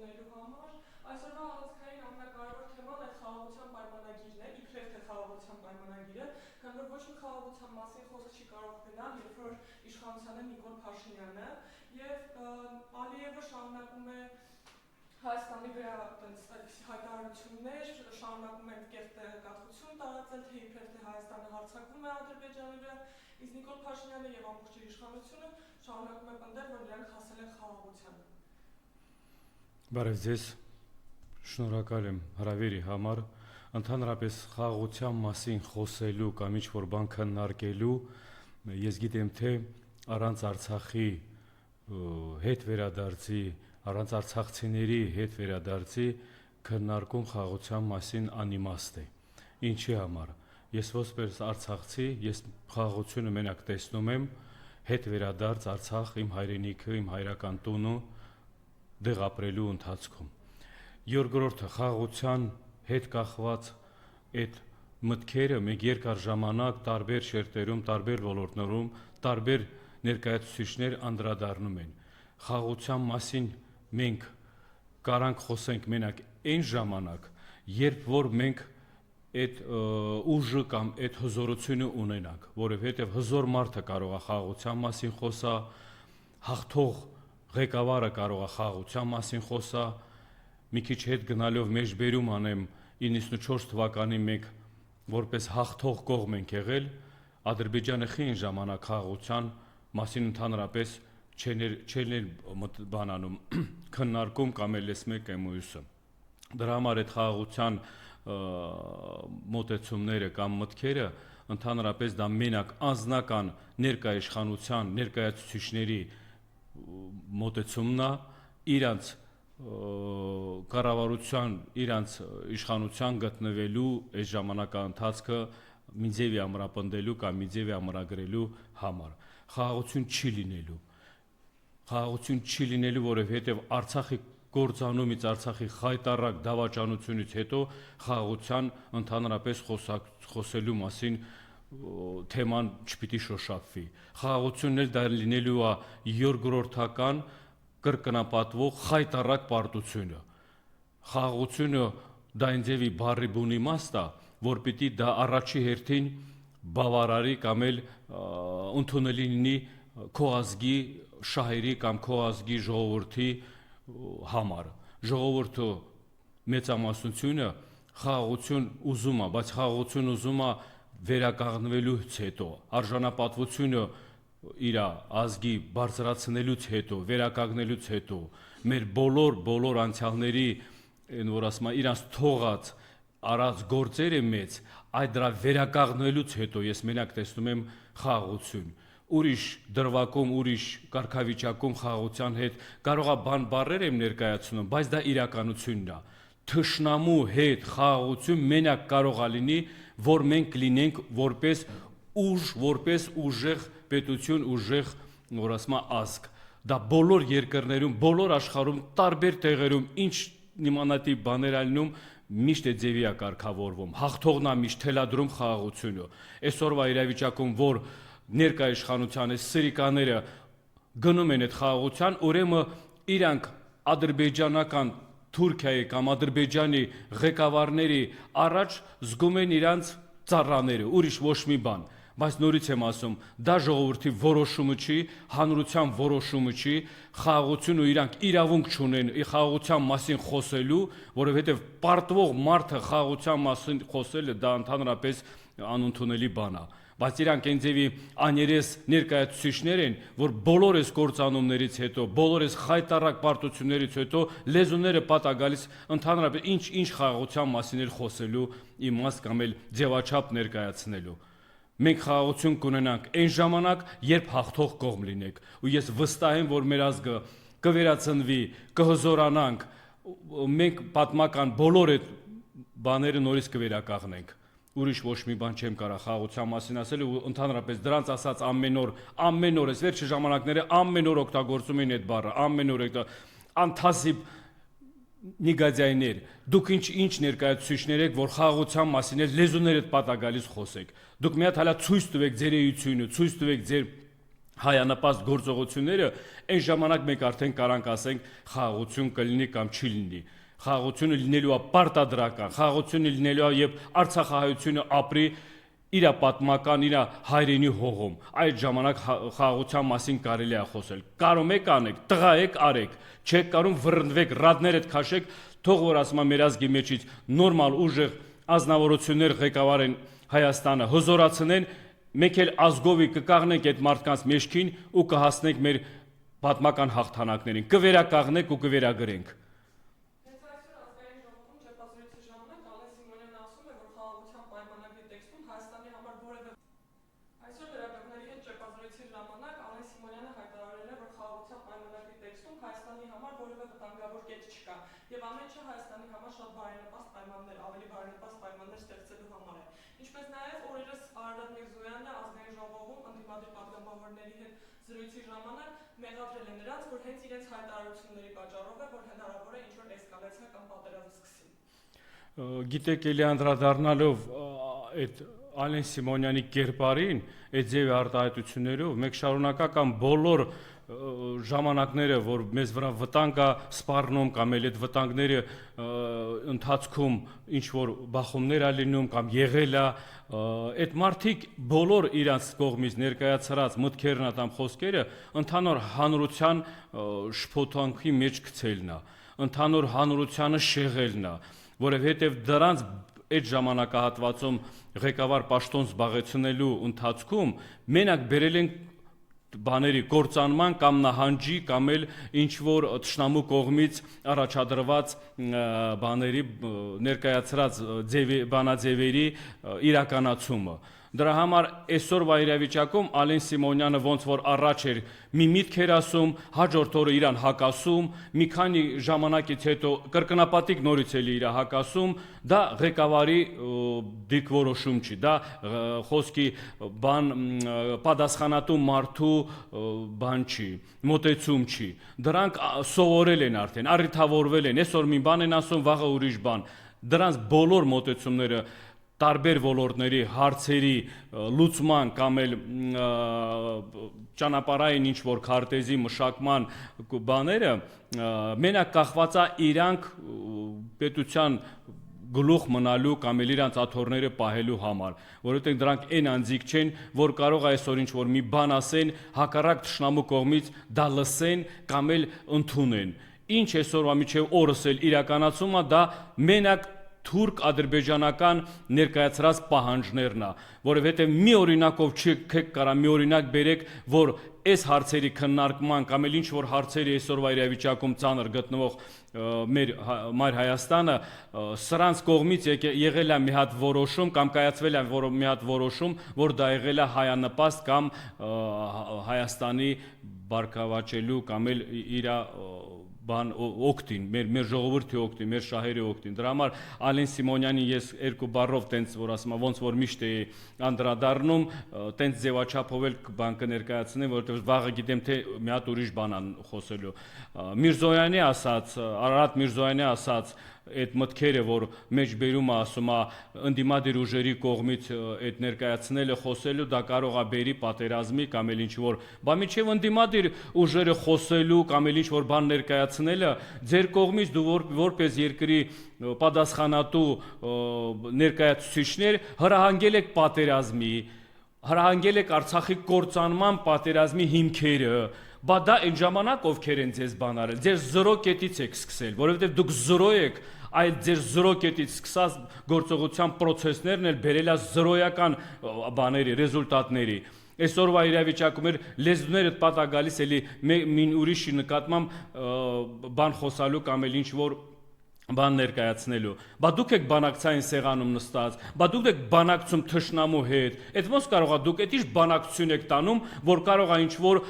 ընդունելու համար, այսօրվա առանցքային ամենակարևոր թեման այդ խաղաղության պայմանագիրն է, իբրև թե խաղաղության պայմանագիրը, քանի որ ոչ մի խաղաղության մասին խոսք չի կարող գնալ, երբ որ իշխանության է Նիկոլ Փաշինյանը, եւ Ալիևը շարունակում է Հայաստանի վրա հայտարարություններ, շարունակում են կեղծ տեղեկատվություն տարածել, թե իբրև թե Հայաստանը հարձակվում է Ադրբեջանի վրա, իսկ Նիկոլ Փաշինյանը եւ ամբողջ իր իշխանությունը շարունակում է պնդել, որ նրանք հասել են խաղաղության։ Բարև ձեզ, շնորհակալ եմ հրավերի համար, ընդհանրապես խաղաղության մասին խոսելու կամ ինչ-որ բան քննարկելու, ես գիտեմ, թե առանց Արցախի հետ վերադարձի, առանց արցախցիների հետ վերադարձի քննարկում խաղաղության մասին անիմաստ է։ Ինչի համար։ Ես ոսպես արցախցի, ես խաղաղությունը մենակ տեսնում եմ հետ վերադարձ Արցախ, իմ հայրենիքը, իմ հայրական տունը դեղ ապրելու ընթացքում։ Երկրորդը խաղաղության հետ կախված այդ մտքերը մեկ երկար ժամանակ տարբեր շերտերում, տարբեր ոլորտներում, տարբեր ներկայացուցիչներ անդրադառնում են։ Խաղաղության մասին մենք կարանք խոսենք մենակ այն ժամանակ, երբ որ մենք այդ ուժը կամ այդ հզորությունը ունենանք, որովհետև հզոր մարդը կարող է խաղաղության մասին խոսա, հաղթող ղեկավարը կարող է խաղաղության մասին խոսա, մի քիչ հետ գնալով մեջբերում անեմ 94 թվականի մենք որպես հաղթող կողմ ենք եղել, Ադրբեջանը խին ժամանակ խաղաղության մասին ընդհանրապես չեն բանանում քննարկում կամ էլ մեկ մյուսը։ Դրա համար այդ խաղաղության մոտեցումները կամ մտքերը ընդհանրապես դա մենակ անձնական ներկայիշխանության, ներկայացուցիչների մոտեցումն է, իրանց կառավարության, իրանց իշխանության գտնվելու այս ժամանակահատվածը մի ձևի ամրապնդելու կամ մի ձևի ամրագրելու համար։ Խաղաղություն չի լինելու, որովհետև Արցախի գործանումից, Արցախի խայտառակ դավաճանությունից հետո խաղաղության ընդհանրապես խոսելու մասին թեման չպիտի շոշափվի։ Խաղաղությունն էլ դա լինելու է երկրորդական կրկնապատվող խայտառակ պարտությունը։ Խաղաղությունը դա այն ձևի բառի բուն իմաստ է, որ պիտի դա առաջի հերթին բավարարի կամ էլ ընդունելի լինի քո ազգի շահերի կամ քո ազգի ժողովրդի համար։ Ժողովուրդը մեծամասնությունը խաղաղություն ուզում է, բայց խաղաղություն ուզում է վերականգնվելուց հետո, արժանապատվությունը իր ազգի բարձրացնելուց հետո, վերականգնելուց հետո, մեր բոլոր անցյալների, որ ասում է, իրանց թողած արած գործերը մեծ, այդ դրա վերականգնելուց հետո ես մենակ տեսնում եմ խաղաղություն։ Ուրիշ դրվագում, ուրիշ կարգավիճակում խաղաղության հետ կարող է բառեր եմ ներկայացնում, բայց դա իրականությունն է։ Թշնամու հետ խաղաղություն մենակ կարող է լինի, որ մենք լինենք որպես ուժ, որպես ուժեղ պետություն, ուժեղ, որ ասում է, ազգ։ Դա բոլոր երկրներում, բոլոր աշխարհում, տարբեր տեղերում, ինչ նմանատիպ բաներ ալնում, միշտ է ձևի է կարգավորվում։ Հաղթողն է միշտ թելադրում խաղաղությունը։ Այսօրվա իրավիճակում, որ ներկայ իշխանության սրիկաները գնում են այդ խաղաղության, ուրեմն իրանք ադրբեջանական Թուրքիայի կամ Ադրբեջանի ղեկավարների առաջ զգում են իրանց ծառաները, ուրիշ ոչ մի բան։ Բայց նորից եմ ասում, դա ժողովրդի որոշումը չի, հանրության որոշումը չի, խաղաղությունը իրանք իրավունք չունեն խաղաղության մասին խոսելու, որովհետև պարտվող մարդը խաղաղության մասին խոսելը դա ընդհանրապես անընդունելի բան է։ Բայց իրանք այն ձևի աներես ներկայացուցիչներ են, որ բոլոր այս գործանումներից հետո, բոլոր այս խայտառակ պարտություններից հետո լեզուները պատ է գալիս ընդհանրապես ինչ խաղաղության մասին էլ խոսելու իմաստ կամ էլ ձևաչափ ներկայացնելու։ Մենք խաղաղություն կունենանք այն ժամանակ, երբ հաղթող կողմ լինենք, ու ես վստահ եմ, որ մեր ազգը կվերածնվի, կհզորանանք, մենք պատմական բոլոր այդ բաները նորից կվերականգնենք։ Ուրիշ ոչ մի բան չեմ կարող խաղաղության մասին ասել ու ընդհանրապես դրանց ասած ամեն օր այս վերջի ժամանակները ամեն օր օգտագործում են այդ բառը, ամեն օր անթասիբ նիգադիայներ, դուք ինչ ներկայացուցիչներ եք, որ խաղաղության մասին էլ լեզուներդ պատ է գալիս խոսեք։ Դուք մի հատ հալա ցույց տվեք ձեր էությունը, ցույց տվեք ձեր հայանպաստ գործողությունները, այն ժամանակ մենք արդեն կարանք ասենք խաղաղություն կլինի կամ չի լինի։ Խաղաղությունը լինելու է պարտադրական, խաղաղությունը լինելու է, երբ Արցախահայությունը ապրի իր պատմական, իր հայրենի հողում։ Այդ ժամանակ խաղաղության մասին կարելի է խոսել։ Կարում եք անեք, տղա եք արեք, չեք կարում վռնդվեք, ռադներդ քաշեք, թող որ ասում եմ մեր ազգի մեջից նորմալ ուժեղ ազնվորություններ ղեկավարեն Հայաստանը, հզորացնեն, մենք էլ ազգովի կկաղնենք այդ մարդկանց մեջքին ու կհասնենք մեր պատմական հաղթանակներին, կվերակաղնենք ու կվերագրենք։ Եվ ամեն ինչ Հայաստանի համար շատ բարենպաստ պայմաններ, ավելի բարենպաստ պայմաններ ստեղծելու համար է։ Ինչպես նաև օրերս Արարատ Միրզոյանը ազգային ժողովում ընդդիմադիր պատգամավորների հետ զրույցի ժամանակ մեղադրել է նրանց, որ հենց իրենց հայտարարությունների պատճառով է, որ հնարավոր է ինչ-որ էսկալացիա կամ պատերազմ սկսի։ Գիտեք, էլի անդրադառնալով այդ Ալեն Սիմոնյանի կերպարին, այդ ձևի արտահայտություններով, մենք շարունակական բոլոր ժամանակները, որ մեզ վրա վտանգ է սպառնում կամ էլ այդ վտանգները ընթացքում ինչ որ բախումներ է լինում կամ եղել է, այդ մարդիկ բոլոր իրանց կողմից ներկայացրած մտքերն կամ խոսքերը ընդհանուր հանրության շփոթանքի մեջ գցելն է, ընդհանուր հանրությանը շեղելն է, որովհետև դրանց այդ ժամանակահատվածում ղեկավար պաշտոն զբաղեցնելու ընթացքում մենակ բերել են բաների կործանման կամ նահանջի կամ էլ ինչ որ թշնամու կողմից առաջադրված բաների ներկայացրած բանաձևերի իրականացումը։ Դրա համար այսօրվա իրավիճակում Ալեն Սիմոնյանը ոնց որ առաջ էր մի միտք էր ասում, հաջորդ օրը իրան հակասում, մի քանի ժամանակից հետո կրկնապատիկ նորից էլի իր հակասում, դա ղեկավարի դիրքորոշում չի, դա խոսքի բան պատասխանատու մարդու բան չի, մոտեցում չի։ Դրանք սովորել են արդեն, առիթավորվել են, այսօր մի բան են ասում, վաղը ուրիշ բան։ Դրանց բոլոր մոտեցումները տարբեր ոլորտների հարցերի լուծման կամ էլ ճանապարհային ինչ որ քարտեզի մշակման բաները մենակ կախված է իրանք պետության գլուխ մնալու կամ էլ իրանց աթոռները պահելու համար, որովհետև դրանք այն անձիկ չեն, որ կարող է այսօր ինչ որ մի բան ասեն, հակառակ թշնամու կողմից դա լսեն կամ էլ ընդունեն։ Ինչ այսօրվա միջև օրս էլ իրականացումը դա մենակ թուրք-ադրբեջանական ներկայացրած պահանջներն է, որովհետև մի օրինակով չեք կարա մի օրինակ բերեք, որ այս հարցերի քննարկման կամ էլ ինչ որ հարցերի այսօրվա իրավիճակում ծանր գտնվող մեր մայր Հայաստանը սրանց կողմից եղել է մի հատ որոշում կամ կայացվել է մի հատ որոշում, որ դա եղել է հայանպաստ կամ Հայաստանի բարգավաճելու կամ էլ իր բան օգտին, մեր ժողովրդի օգտին, մեր շահերի օգտին։ Դրա համար Ալեն Սիմոնյանի ես երկու բառով տենց որ ասում եմ, ոնց որ միշտ է անդրադառնում, տենց ձևաչափով էլ բան կներկայացնեմ, որովհետև վաղը գիտեմ թե մի հատ ուրիշ բան են խոսելու։ Միրզոյանի ասած, Արարատ Միրզոյանի ասած այդ մտքերը, որ մեջբերումը ասում է ընդդիմադիր ուժերի կողմից այդ ներկայացնելը խոսելու, դա կարող է բերի պատերազմի կամ էլ ինչ որ բա միջև ընդդիմադիր ուժերը խոսելու կամ էլ ինչ որ բան ներկայացնելը ձեր կողմից դու որպես երկրի պատասխանատու ներկայացուցիչներ հրահանգել եք պատերազմի, հրահանգել եք Արցախի կործանման պատերազմի հիմքերը, բա դա այն ժամանակ ովքեր են ձեզ բան արել, ձեր զրո կետից եք սկսել, որովհետև դուք զրո եք, այդ ձեր զրո կետից սկսած գործողության պրոցեսներն էլ բերել է զրոյական բաների, ռեզուլտատների։ Այսօրվա իրավիճակում էր լեզուներդ պատա գալիս էլի մին ուրիշի նկատմամբ բան խոսալու կամ էլ ինչ որ բան ներկայացնելու։ Բա դուք եք բանակցային սեղանում նստած, բա դուք եք բանակցում թշնամու հետ։ Այդ ոնց կարող է դուք այդ ինչ բանակցություն եք տանում, որ կարող է ինչ որ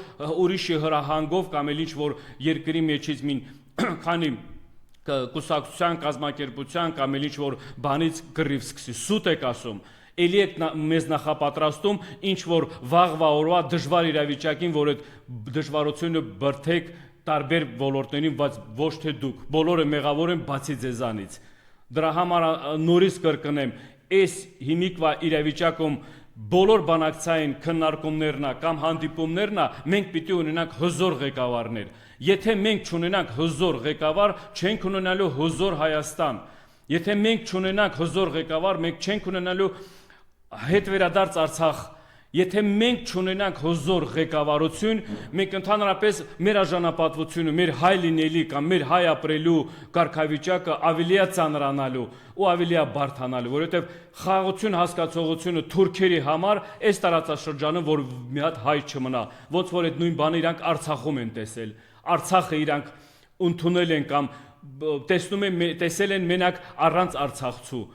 ուրիշի հրահանգով կամ էլ ինչ որ երկրի մեջից մին քանի կուսակցության, կազմակերպության կամ էլ ինչ որ բանից կռիվ սկսի։ Սուտ եք ասում։ Էլի եք մեզ նախապատրաստում ինչ որ վաղվա օրվա դժվար իրավիճակին, որ այդ դժվարությունը բրթեք տարբեր ոլորտներին, բայց ոչ թե դուք, բոլորը մեղավոր են բացի ձեզանից։ Դրա համար նորից կրկնեմ, այս հիմիկվա իրավիճակում բոլոր բանակցային քննարկումներն կամ հանդիպումներն մենք պիտի ունենանք հզոր ղեկավարներ։ Եթե մենք չունենանք հզոր ղեկավար, չենք ունենալու հզոր Հայաստան։ Եթե մենք չունենանք հզոր ղեկավար, մենք չենք ունենալու հետվերադարձ Արցախ։ Եթե մենք չունենանք հզոր ղեկավարություն, մենք ընդհանրապես մեր արժանապատվությունը, մեր հայ լինելի կամ մեր հայ ապրելու կարգավիճակը ավելի է ծանրանալու ու ավելի է բարդանալու, որովհետև խաղաղություն հասկացողությունը թուրքերի համար այս տարածաշրջանում որ մի հատ հայ չմնա, ոնց որ այդ նույն բանը իրանք Արցախում են տեսել։ Արցախը իրանք ընդունել են կամ տեսել են մենակ առանց արցախցու։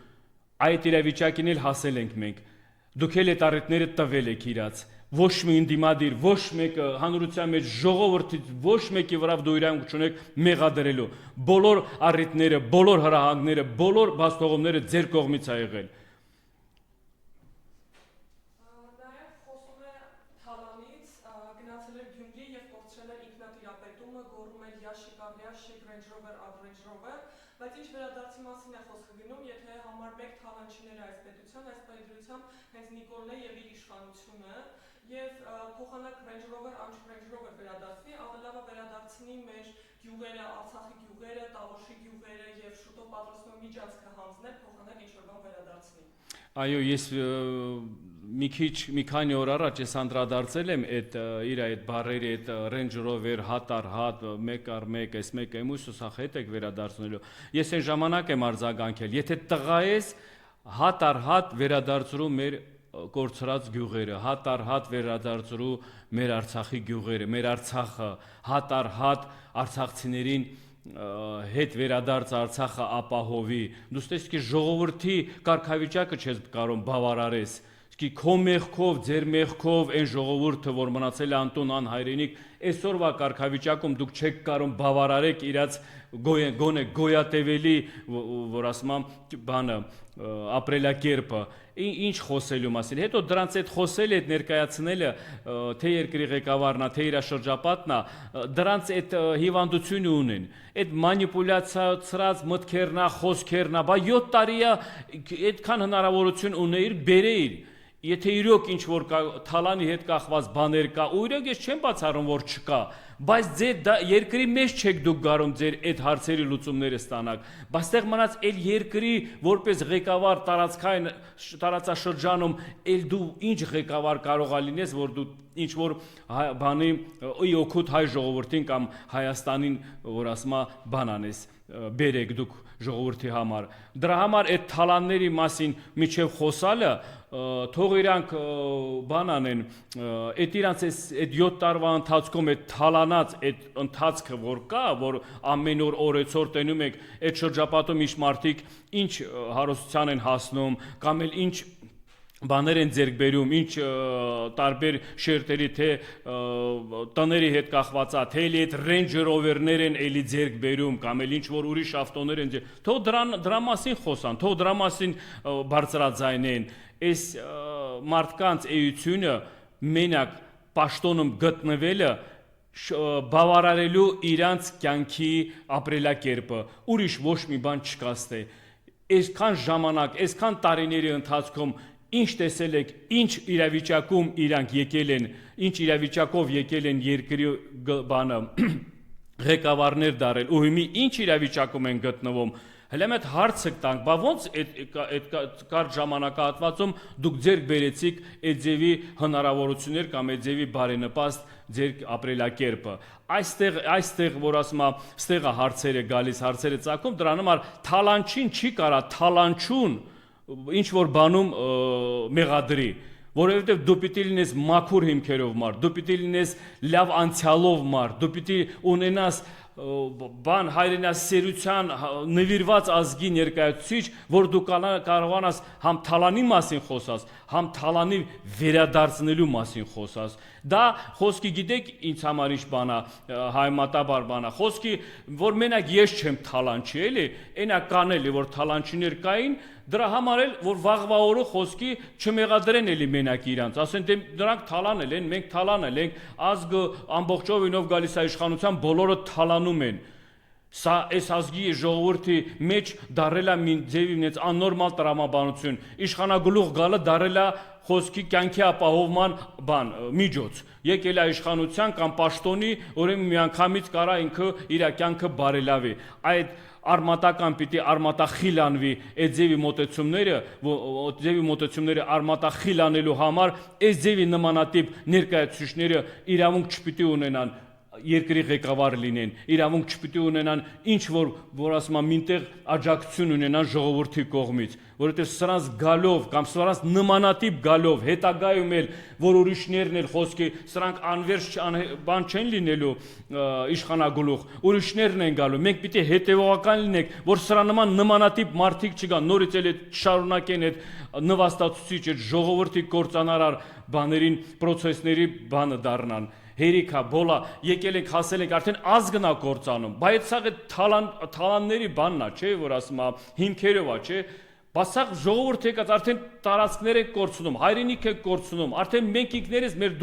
Այդ իրավիճակին էլ հասել ենք մենք։ Դուք էլ այդ առիթները տվել եք իրաց։ Ոչ մի ընդդիմադիր, ոչ մեկը հանրության մեջ ժողովրդից ոչ մեկի վրա դու իրավունք չունեք մեղադրելու։ Բոլոր առիթները, բոլոր հրահանգները, բոլոր բացթողումները ձեր կողմից է եղել։ Նաև խոսում է Թալանից, գնացել էր Գյումրի եւ կորցրել էր ինքնատիրապետումը, գոռում էր Yashik Range Rover, Range Rover, բայց ինչ վերադարձի մասին է խոսքը գնում, եթե համարվեք թալանչիները այս պետության, այս պայդրությամբ հենց Նիկոլն է եւ իր իշխանությունը եւ փոխանակ Range Rover, Range Rover վերադարձվի, ավելի լավ է վերադարձնի մեր գյուղերը, Արցախի գյուղերը, Տավուշի գյուղերը եւ շուտով պատրաստվում միջանցքը հանձնել, փոխանակ ինչ որ բան վերադարձնի։ Այո, ես մի քանի օր առաջ ես անդրադարձել եմ իր այդ բառերի, այդ Range Rover հատ առ հատ, մեկ առ մեկ, այս մեկ էմուսը սա հետ եք վերադարձնելու։ Ես այն ժամանակ եմ արձագանքել, եթե տղա ես հատ առ հատ վերադարձրու մեր կորցրած գյուղերը, հատ առ հատ վերադարձրու մեր Արցախի գյուղերը, մեր Արցախը, հատ առ հատ արցախցիներին հետ վերադարձ Արցախը ապահովի։ Դու ստես ժողովրդի կարգավիճակը չես կարող բավարարես։ Քո մեղքով, ձեր մեղքով այն ժողովուրդը, որ մնացել է անտուն անհայրենիք, այսօրվա կարգավիճակում դուք չեք կարող բավարարեք իրաց գոնե գոյատևելի, որ ասում եմ, բանը ապրելակերպը, ինչ խոսելու մասին։ Հետո դրանց այդ խոսելը, այդ ներկայացնելը, թե երկրի ղեկավարն է, թե իր շրջապատն է, դրանց այդ հիվանդությունը ունեն։ Այդ մանիպուլյացիացրած մտքերն է, խոսքերն է, բա 7 տարի է այդքան հնարավորություն ունեիր, բերեիր։ Եթե իրոք ինչ որ Թալանի հետ կախված բաներ կա, ու իրոք ես չեմ բացառում որ չկա, բայց ձեր երկրի մեջ չեք դուք գարում ձեր այդ հարցերի լուծումները ստանաք, բայց այդտեղ մնաց այլ երկրի որպես ղեկավար տարածքային տարածաշրջանում այլ դու ինչ ղեկավար կարող ա լինես, որ դու ինչ որ բանի օգուտ հայ ժողովրդին կամ Հայաստանին որ ասում է բան անես, բերեք դուք ժողովրդի համար։ Դրա համար այդ թալանների մասին միջև խոսալը թող իրանք բան անեն, այդ իրանց այդ 7 տարվա ընթացքում այդ թալանած այդ ընթացքը որ կա, որ ամեն օր օրեցօր տենում եք այդ շրջապատում ինչ մարդիկ ինչ հարստության են հասնում, կամ էլ ինչ բաներ են ձեռք բերում, ինչ տարբեր շերտերի թե տների հետ կախվածա, թե էլի այդ Range Rover-ներ են էլի ձեռք բերում, կամ էլ ինչ որ ուրիշ ավտոներ են, թող դրա մասին խոսան, թող դրա մասին բարձրաձայնեն, այս մարդկանց էությունը մենակ պաշտոնում գտնվելը բավարարելու իրանց կյանքի ապրելակերպը, ուրիշ ոչ մի բան չկաստե։ Այսքան ժամանակ, այսքան տարիների ընթացքում ինչ տեսել եք, ինչ իրավիճակում իրանք եկել են, ինչ իրավիճակով եկել են երկրի բանը ղեկավարներ դարել, ու հիմա ինչ իրավիճակում են գտնվում։ Հələ մեկ հարցը տանք, բա ոնց այդ կարճ ժամանակահատվածում դուք ձեռք բերեցիք այդ ձևի հնարավորություններ կամ այդ ձևի բարենպաստ ձեր ապրելակերպը։ Այստեղ որ ասում եմ, ստեղ է հարցերը գալիս, հարցերը ծագում, դրա համար թալանչին չի կարա թալանչուն ինչ որ բանում մեղադրի, որովհետև դու պիտի լինես մաքուր հիմքերով մարդ, դու պիտի լինես լավ անցյալով մարդ, դու պիտի ունենաս բան հայրենասերության նվիրված ազգի ներկայացուցիչ, որ դու կարողանաս համ Թալանի մասին խոսաս, համ Թալանի վերադարձնելու մասին խոսաս։ Դա խոսքի գիտեք ինձ համար ինչ բան է, հայմատաբար բան է, խոսքի որ մենակ ես չեմ թալանչի, էլի, այնա կան էլի որ թալանչիներ կային, դրա համար էլ որ վաղվա օրը խոսքի չմեղադրեն էլի մենակ իրանց, ասեն դե նրանք թալանել են, մենք թալանել ենք, ազգը ամբողջովինով գալիս է իշխանության, բոլորը թալանում են։ Սա այս ազգի ժողովրդի մեջ դարել է մի ձևի մեծ աննորմալ տրամաբանություն, իշխանագլուխ գալը դարել է խոսքի կյանքի ապահովման միջոց, եկել է իշխանության կամ պաշտոնի, ուրեմն միանգամից կարա ինքը իր կյանքը բարելավի, այդ արմատական պիտի արմատախիլ անվի այդ ձևի մոտեցումները արմատախիլ անելու համար այս ձևի նմանատիպ ներկայացուցիչները իրավունք չպիտի ունենան երկրի ղեկավար լինեն, իրավունք չպիտի ունենան ինչ որ ասում եմ մինտեղ աջակցություն ունենան ժողովրդի կողմից, որովհետև սրանց գալով կամ սրանց նմանատիպ գալով հետագայում էլ որ ուրիշներն էլ խոսքի սրանք անվերջ բան չեն լինելու իշխանագլուխ, ուրիշներն են գալու, մենք պիտի հետևողական լինենք, որ սրա նմանատիպ մարդիկ չգան, նորից էլ շարունակեն այդ նվաստացուցիչ այդ ժողովրդի կործանարար բաներին, process-ների բանը դառնան հերիքա, բոլա, եկել ենք, հասել ենք, արդեն ազգն է կործանում, բայց սա թալանների բանն է, չէ, որ ասում է, հիմքերով է, չէ, բայց սա ժողովուրդ եկած արդեն տարածքներ եք կորցնում, հայրենիք եք կորցնում, արդեն մենք ինքներս մեր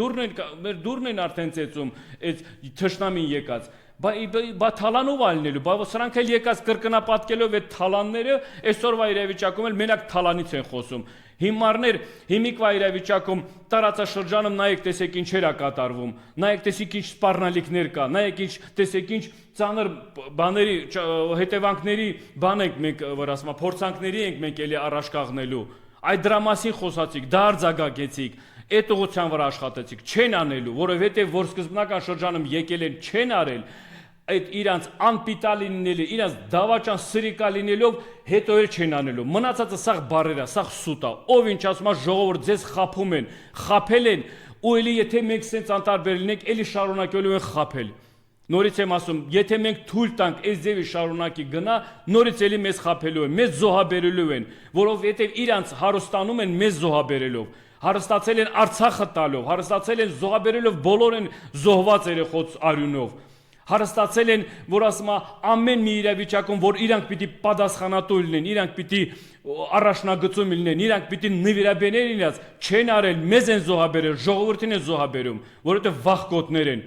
դուրն են արդեն ծեծում, այդ թշնամին եկած, բա թալանով ալնելու, բա սրանք էլ եկած կրկնապատկելով այդ թալանները, այսօրվա իրավիճակում էլ մենակ թալանից են խոսում, հիմիկվա իրավիճակում տարածաշրջանում նայեք տեսեք ինչեր է կատարվում, նայեք տեսեք ինչ սպառնալիքներ կա, նայեք ինչ տեսեք ինչ ծանր բաների հետևանքների բան ենք մենք որ ասում եմ փորձանքների ենք մենք էլի առաջ կաղնելու, այդ դրա մասին խոսացիք, դա արձագանքեցիք, այդ ուղղության վրա աշխատեցիք, չեն անելու, որովհետև որ սկզբնական շրջանում եկել են չեն արել այդ իրանց անպիտալի լինելու, իրանց դավաճան սրիկա լինելով հետո էլ չեն անելու, մնացածը սաղ բարեր է, սաղ սուտ է, ով ինչ ասում է ժողովուրդ ձեզ խափում են, խափել են, ու էլի եթե մենք սենց անտարբեր լինենք, էլի շարունակելու են խափել, նորից եմ ասում, եթե մենք թույլ տանք այս ձևի շարունակի գնա, նորից էլի մեզ խափելու են, մեզ զոհաբերելու են, որովհետև իրանց հարստանում են մեզ զոհաբերելով, հարստացել են Արցախը տալով, հարստացել են զոհաբերելով բոլոր են զոհված երեխոց արյունով, հարստացել են, որ ասում է ամեն մի իրավիճակում, որ իրանք պիտի պատասխանատու լինեն, իրանք պիտի առաջնագծում լինեն, իրանք պիտի նվիրաբերներ լինած, չեն արել, մեզ են զոհաբերել, ժողովրդին են զոհաբերում, որովհետև վախկոտներ են,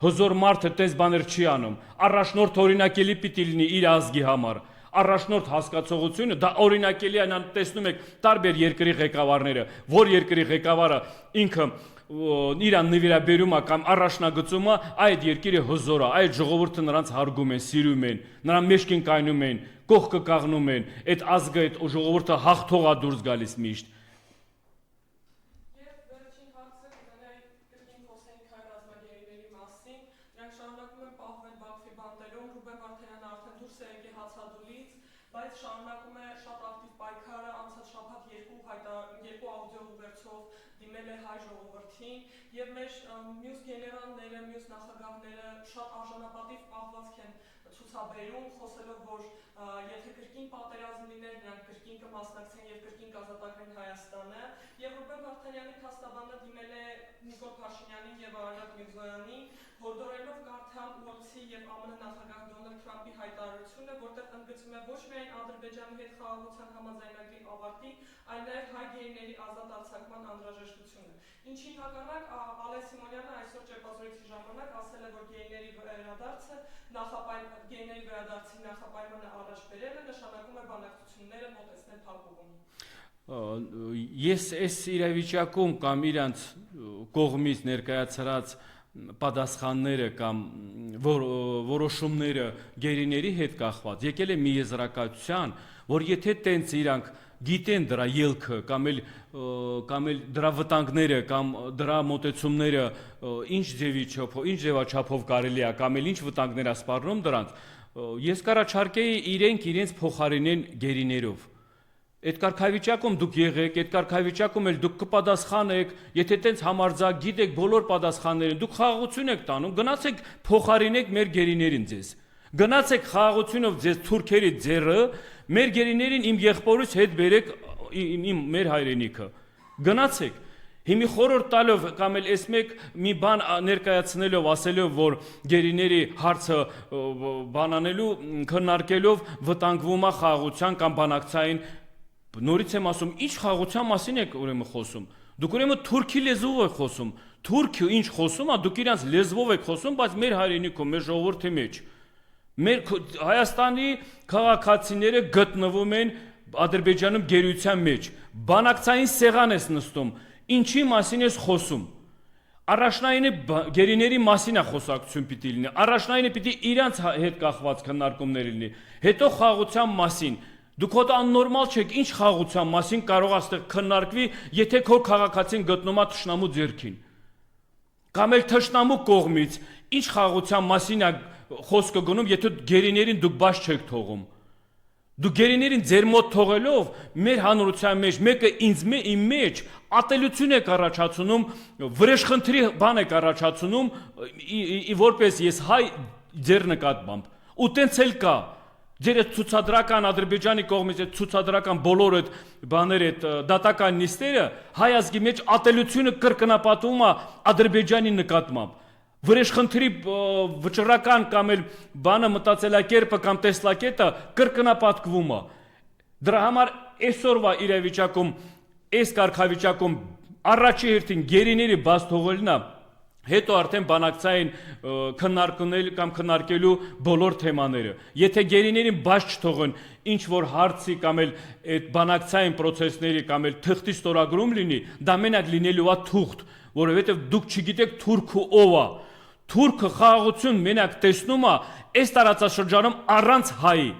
հզոր մարդը տես բաներ չի անում, առաջնորդ օրինակելի պիտի լինի իր ազգի համար, առաջնորդ հասկացողությունը դա օրինակելի է, տեսնում եք տարբեր երկրի ղեկավարները, որ երկրի ղեկավարը ինքը իրան նվիրաբերում է կամ առաջնագծում է այդ երկիրը հզոր է, այդ ժողովուրդը նրանց հարգում են, սիրում են, նրան մեջքին կայնում են, կողքը կաղնում են, այդ ազգը, այդ ժողովուրդը հաղթող է դուրս գալիս միշտ։ Եվ վերջին հարցը կգնայի կրկին խոսենք հայ ռազմագերիների մասին, նրանք շարունակում են պահվել Բաքվի բանտերում, Ռուբեն Վարդանյանը արդեն դուրս է եկել հացադուլից, բայց շարունակում է շատ ակտիվ պայքարը, անցած շաբաթ երկու աուդիո ուղերձով դիմել է հայ ժողովրդին եւ մեր մյուս գեներալները, մյուս նախագահները շատ արժանապատիվ պահվածք են ցուցաբերում, խոսելով որ եթե կրկին պատերազմ լիներ, նրանք կրկին կմասնակցեն եւ կրկին կազատագրեն Հայաստանը եւ Ռուբեն Վարդանյանի փաստաբանը դիմել է Նիկոլ Փաշինյանին եւ Արարատ Միրզոյանին, հորդորելով կարդալ ՈՒՕՑ-ի եւ ԱՄՆ նախագահ Դոնալդ Թրամփի հայտարարությունը, որտեղ ընդգծում է ոչ միայն Ադրբեջանի հետ խաղաղության համաձայնագրի ավարտի, այլ նաև հայ գեյների ազատ արձակման անհրաժեշտությունը։ Ինչին հակառակ Ալեն Սիմոնյանը այսօր ճեպազորեցի ժամանակ ասել է, որ գեյների վերադարձի նախապայմանը առաջ բերելը նշանակում է բանակցությունները մոտեցնել փակուղուն։ Ես այս իրավիճակում կամ իրանց կողմից ներկայացրած պատասխանները կամ որոշումները գերիների հետ կախված եկել է մի եզրակացության, որ եթե տենց իրանք գիտեն դրա ելքը կամ էլ դրա վտանգները կամ դրա մոտեցումները ինչ ձևաչափով կարելի է կամ էլ ինչ վտանգներ է սպառնում դրանց, ես կառաջարկեի իրենց փոխարինեն գերիներով։ Այդ կարգավիճակում դուք եղեք, այդ կարգավիճակում էլ դուք կպատասխանեք, եթե տենց համարձակ գիտեք բոլոր պատասխանները, դուք խաղաղություն եք տանում, գնացեք փոխարինեք մեր գերիներին ձեզ։ Գնացեք խաղաղությունով ձեզ թուրքերի ձեռը, մեր գերիներին իմ եղբորուց հետ բերեք մեր հայրենիքը։ Գնացեք։ Հիմի խորհուրդ տալով կամ էլ այս մեկ մի բան ներկայացնելով, ասելով, որ գերիների հարցը բանանելու, քննարկելով վտանգվում է խաղաղության կամ բանակցային, նորից եմ ասում, ինչ խաղաղության մասին եք ուրեմն խոսում։ Դուք ուրեմն թուրքի լեզվով եք խոսում։ Թուրքը ինչ խոսում է, դուք իրանց լեզվով եք խոսում, բայց մեր հայրենիքում, մեր ժողովրդի մեջ։ Մեր Հայաստանի քաղաքացիները գտնվում են Ադրբեջանում գերության մեջ, բանակցային սեղան ես նստում, ինչի մասին ես խոսում։ Առաջնայինը գերիների մասին է խոսակցություն պիտի լինի, առաջնայինը պիտի իրանց հետ կախված քննարկումներ լինի, հետո խաղաղության մասին։ Դուք հոտ աննորմալ չեք, ինչ խաղաղության մասին կարող է այստեղ քննարկվի, եթե քո քաղաքացին գտնում է թշնամու ձեռքին։ Կամ էլ թշնամու կողմից ինչ խաղաղության մասին է խոսքը գնում, եթե գերիներին դուք բաց չեք թողում։ Դու գերիներին ձեր մոտ թողելով մեր հանրության մեջ մեկը իմ մեջ ատելություն եք առաջացնում, վրեժխնդրի բան եք առաջացնում, որպես ես հայ ձեր նկատմամբ։ Ու տենց էլ կա։ Ձեր այդ ցուցադրական Ադրբեջանի կողմից այդ ցուցադրական բոլոր այդ բաները այդ դատական նիստերը հայ ազգի մեջ ատելությունը կրկնապատում է Ադրբեջանի նկատմամբ։ Վրեժխնդրի վճռական կամ էլ բանը մտածելակերպը կամ տեսլակետը կրկնապատկվում է։ Դրա համար այսօրվա իրավիճակում, այս կարգավիճակում առաջի հերթին գերիների բաց թողելն է, հետո արդեն բանակցային քննարկել կամ քննարկելու բոլոր թեմաները։ Եթե գերիներին բաց չթողեն ինչ որ հարցի կամ էլ այդ բանակցային process-ների կամ էլ թղթի ստորագրում լինի, դա մենակ լինելու է թուղթ, որովհետև դուք չգիտեք թուրքը ով է։ Թուրքը խաղաղություն մենակ տեսնում է այս տարածաշրջանում առանց հայի։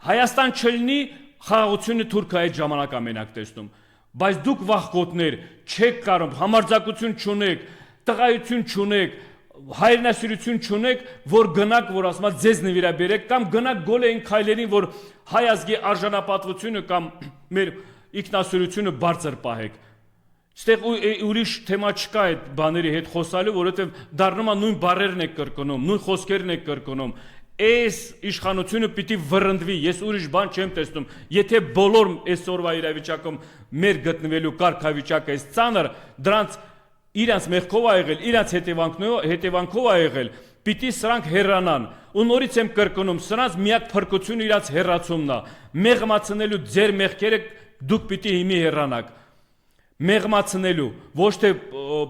Հայաստան չլինի, խաղաղությունը թուրքը այդ ժամանակ է մենակ տեսնում։ Բայց դուք վախկոտներ չեք կարող, համարձակություն չունեք, տղայություն չունեք, հայրենասիրություն չունեք, որ գնաք, որ ասում եմ, ձեզ նվիրաբերեք կամ գնաք գոլեին քայլերին, որ հայ ազգի արժանապատվությունը կամ մեր ինքնասիրությունը բարձր պահեք։ Ստեղ ուրիշ թեմա չկա այդ բաների հետ խոսալու, որովհետև դառնում է նույն բառերն եք կրկնում, նույն խոսքերն եք կրկնում։ Այս իշխանությունը պիտի վռնդվի, ես ուրիշ բան չեմ տեսնում։ Եթե բոլոր այսօրվա իրավիճակում մեր գտնվելու կարգավիճակը այս ծանր, դրանց իրանց մեղքով ա եղել, իրանց հետևանքով ա եղել, պիտի սրանք հեռանան։ Ու նորից եմ կրկնում, սրանց միակ փրկությունը իրանց հեռացումն է։ Մեղմացնելու ձեր մեղքերը դուք պիտի հիմի հեռանաք։ Մեղմացնելու, ոչ թե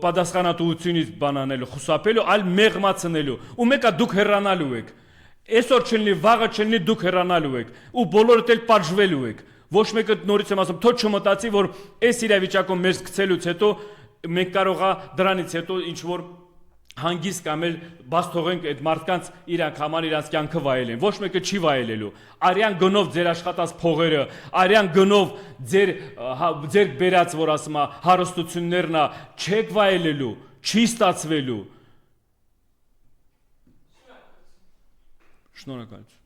պատասխանատվությունից բանանելու, խուսափելու, այլ մեղմացնելու։ Ու մեկը դուք հեռանալու եք։ Այսօր չլինի, վաղը չլինի, դուք հեռանալու եք։ Ու բոլորդ էլ պատժվելու եք։ Ոչ մեկը նորից եմ ասում, թող չմտածի, որ այս իրավիճակում մեզ գցելուց հետո մենք կարող է դրանից հետո ինչ որ հանգիստ կամ էլ բաց թողենք այդ մարդկանց իրանք համար իրանք կյանքը վայելեն։ Ոչ մեկը չի վայելելու։ Արյան գնով ձեր աշխատած փողերը, արյան գնով ձեր բերած, որ ասում է, հարստություններն է, չեք վայելելու, չի ստացվելու։ Շնորհակալություն։